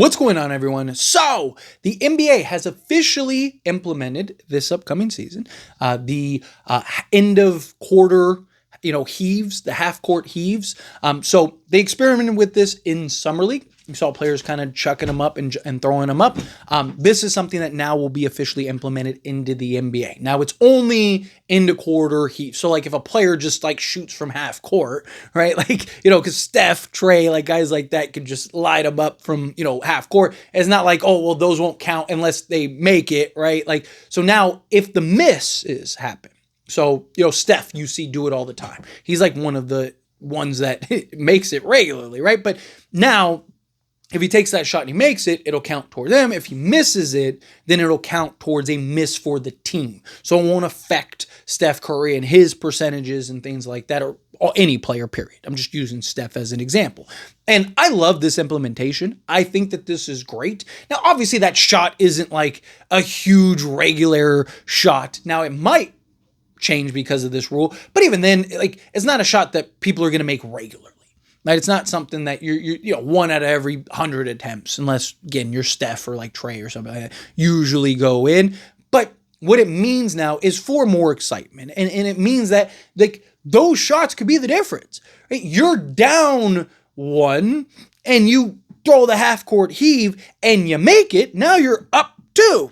What's going on, everyone? So, the NBA has officially implemented this upcoming season the end of quarter, heaves, the half court heaves. So, they experimented with this in Summer League. You saw players kind of chucking them up and throwing them up. This is something that now will be officially implemented into the NBA. Now, it's only into quarter heaves. So, like, if a player just, like, shoots from half court, right? Like, because Steph, Trey, like, guys like that can just light them up from, half court. It's not like, oh, well, those won't count unless they make it, right? Like, so now, if the misses happen, so, Steph, you see do it all the time. He's, like, one of the ones that makes it regularly, right? But now, if he takes that shot and he makes it, it'll count toward them. If he misses it, then it'll count towards a miss for the team. So it won't affect Steph Curry and his percentages and things like that, or any player, period. I'm just using Steph as an example. And I love this implementation. I think that this is great. Now, obviously, that shot isn't like a huge regular shot. Now, it might change because of this rule, but even then, like, it's not a shot that people are going to make regularly. Right? It's not something that you're one out of every 100 attempts, unless, again, you're Steph or like Trey or something like that, usually go in. But what it means now is for more excitement. And it means that, like, those shots could be the difference. Right? You're down one and you throw the half court heave and you make it. Now you're up two.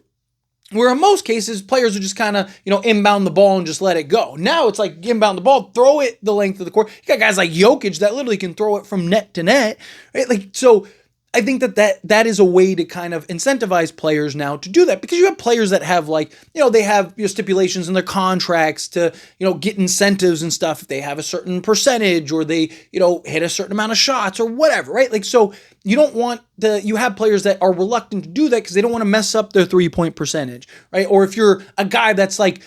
Where in most cases, players would just kind of, inbound the ball and just let it go. Now it's like inbound the ball, throw it the length of the court. You got guys like Jokic that literally can throw it from net to net. Right? Like, so I think that is a way to kind of incentivize players now to do that, because you have players that have, like, they have stipulations in their contracts to, get incentives and stuff if they have a certain percentage or they, hit a certain amount of shots or whatever, right? Like, so you don't want you have players that are reluctant to do that because they don't want to mess up their 3-point percentage, right? Or if you're a guy that's like,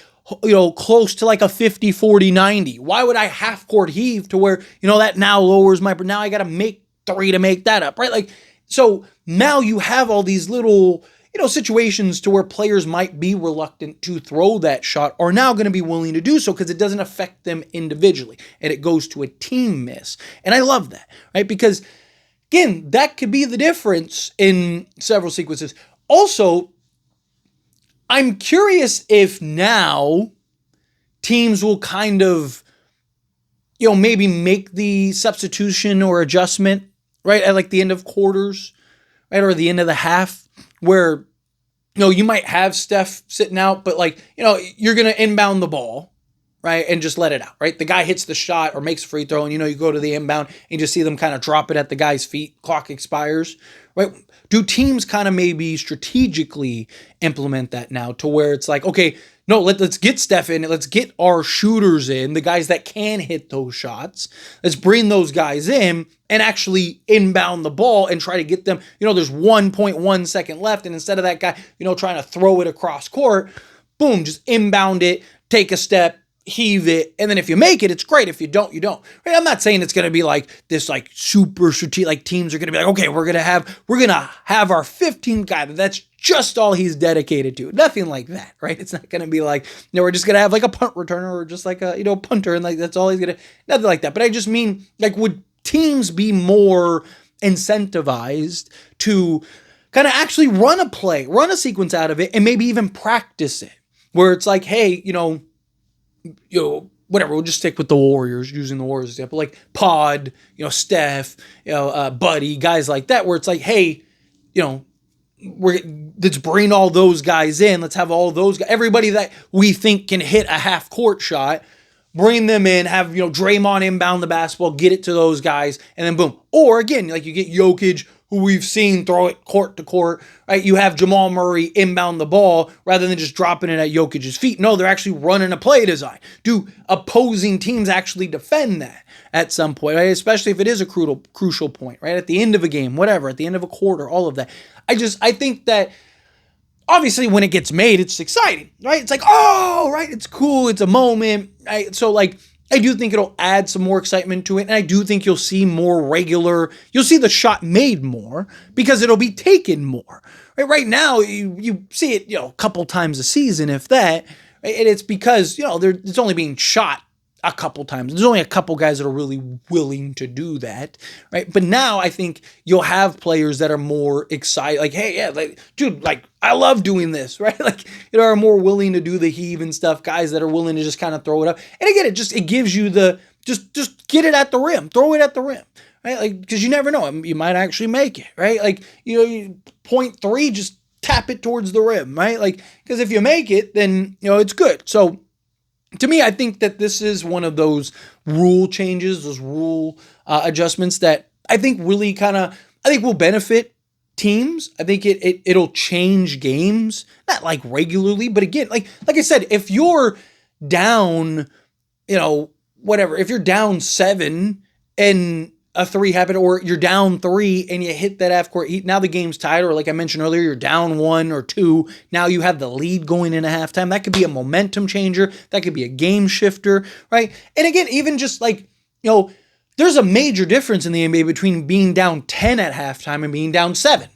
close to like a 50, 40, 90, why would I half court heave to where, that now lowers now I got to make 3 to make that up, right? Like, so now you have all these little, situations to where players might be reluctant to throw that shot are now going to be willing to do so because it doesn't affect them individually and it goes to a team miss. And I love that, right? Because, again, that could be the difference in several sequences. Also, I'm curious if now teams will kind of, maybe make the substitution or adjustment right at like the end of quarters, right, or the end of the half, where you might have Steph sitting out, but like you're gonna inbound the ball, right, and just let it out, right? The guy hits the shot or makes a free throw, and you go to the inbound and you just see them kind of drop it at the guy's feet. Clock expires, right? Do teams kind of maybe strategically implement that now to where it's like, okay, no, let's get Steph in. Let's get our shooters in, the guys that can hit those shots. Let's bring those guys in and actually inbound the ball and try to get them. There's 1.1 second left, and instead of that guy, trying to throw it across court, boom, just inbound it, take a step, heave it, and then if you make it, it's great. If you don't, you don't. Right? I'm not saying it's going to be like this, like super strategic. Like teams are going to be like, okay, we're gonna have our 15th guy. That's just all he's dedicated to. Nothing like that, right? It's not going to be like, we're just going to have like a punt returner or just like a punter, and like that's all he's gonna. Nothing like that. But I just mean, like, would teams be more incentivized to kind of actually run a play, run a sequence out of it, and maybe even practice it, where it's like, hey, whatever, we'll just stick with the Warriors, using the Warriors example, like Pod, Steph, Buddy, guys like that, where it's like, hey, let's bring all those guys in. Let's have all those guys, everybody that we think can hit a half court shot, bring them in, have, Draymond inbound the basketball, get it to those guys, and then boom. Or again, like you get Jokic, who we've seen throw it court to court, right? You have Jamal Murray inbound the ball rather than just dropping it at Jokic's feet. No, they're actually running a play design. Do opposing teams actually defend that at some point, right? Especially if it is a crucial point, right? At the end of a game, whatever, at the end of a quarter, all of that. I think that obviously when it gets made, it's exciting, right? It's like, oh, right, it's cool, it's a moment, right? So like, I do think it'll add some more excitement to it, and I do think you'll see you'll see the shot made more because it'll be taken more. Right now, you see it, a couple times a season, if that, right? And it's because, it's only being shot a couple times. There's only a couple guys that are really willing to do that, right? But now I think you'll have players that are more excited, like, hey, yeah, like, dude, like, I love doing this, right? Like, are more willing to do the heave and stuff, guys that are willing to just kind of throw it up. And again, it gives you the, just get it at the rim, throw it at the rim, right? Like, because you never know, you might actually make it, right? Like, point three, just tap it towards the rim, right? Like, because if you make it, then, it's good. So, to me, I think that this is one of those rule changes, those rule adjustments that I think really I think will benefit teams. I think it'll change games, not like regularly, but again, like I said, if you're down, whatever, if you're down 7 and a 3 happened, or you're down 3 and you hit that half-court heat, now the game's tied, or like I mentioned earlier, you're down 1 or 2, now you have the lead going into halftime. That could be a momentum changer. That could be a game shifter, right? And again, even just like, there's a major difference in the NBA between being down 10 at halftime and being down 7,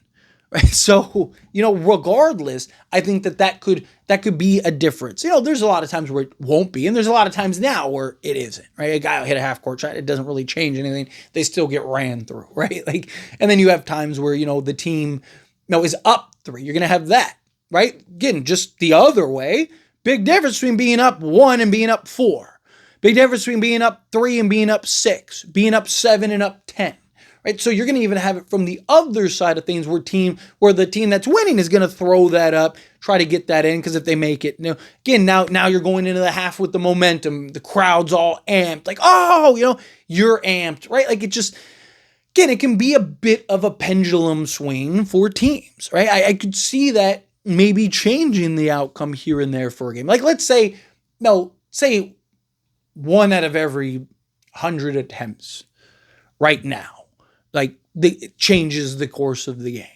right? So, regardless, I think that could be a difference. There's a lot of times where it won't be, and there's a lot of times now where it isn't, right? A guy will hit a half-court shot, it doesn't really change anything. They still get ran through, right? Like, and then you have times where, the team, is up 3. You're going to have that, right? Again, just the other way. Big difference between being up 1 and being up 4. Big difference between being up 3 and being up 6, being up 7 and up 10. Right? So you're going to even have it from the other side of things where the team that's winning is going to throw that up, try to get that in, because if they make it, again, now you're going into the half with the momentum, the crowd's all amped, like, oh, you're amped, right? Like, it just, again, it can be a bit of a pendulum swing for teams, right? I could see that maybe changing the outcome here and there for a game. Like, let's say 1 out of every 100 attempts right now, like, it changes the course of the game.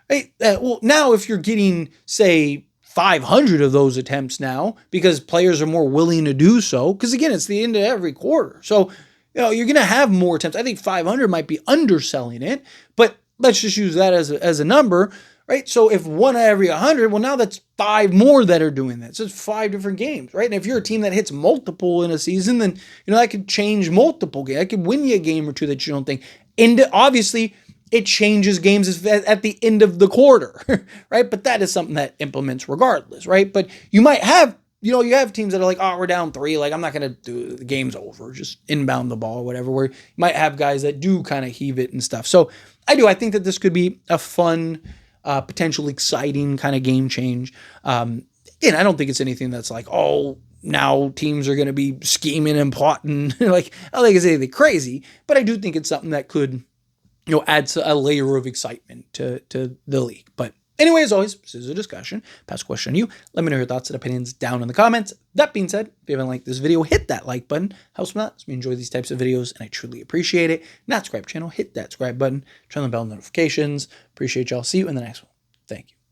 Right? Well, now if you're getting, say, 500 of those attempts now, because players are more willing to do so, because again, it's the end of every quarter. So, you're going to have more attempts. I think 500 might be underselling it, but let's just use that as a number, right? So if 1 out of every 100, well, now that's 5 more that are doing that. So it's 5 different games, right? And if you're a team that hits multiple in a season, then, that could change multiple games. That could win you a game or two that you don't think. And obviously, it changes games at the end of the quarter, right? But that is something that implements regardless, right? But you might have, you have teams that are like, oh, we're down 3. Like, I'm not going to do the game's over. Just inbound the ball or whatever, where you might have guys that do kind of heave it and stuff. So I think that this could be a fun, potential exciting kind of game change. And I don't think it's anything that's like, oh, now teams are going to be scheming and plotting. Like, I don't think it's anything crazy, but I do think it's something that could, add a layer of excitement to the league. But anyway, as always, this is a discussion. Pass a question on you. Let me know your thoughts and opinions down in the comments. That being said, if you haven't liked this video, hit that like button. Helps me out. We enjoy these types of videos, and I truly appreciate it. Not subscribe channel, hit that subscribe button. Turn on the bell notifications. Appreciate y'all. See you in the next one. Thank you.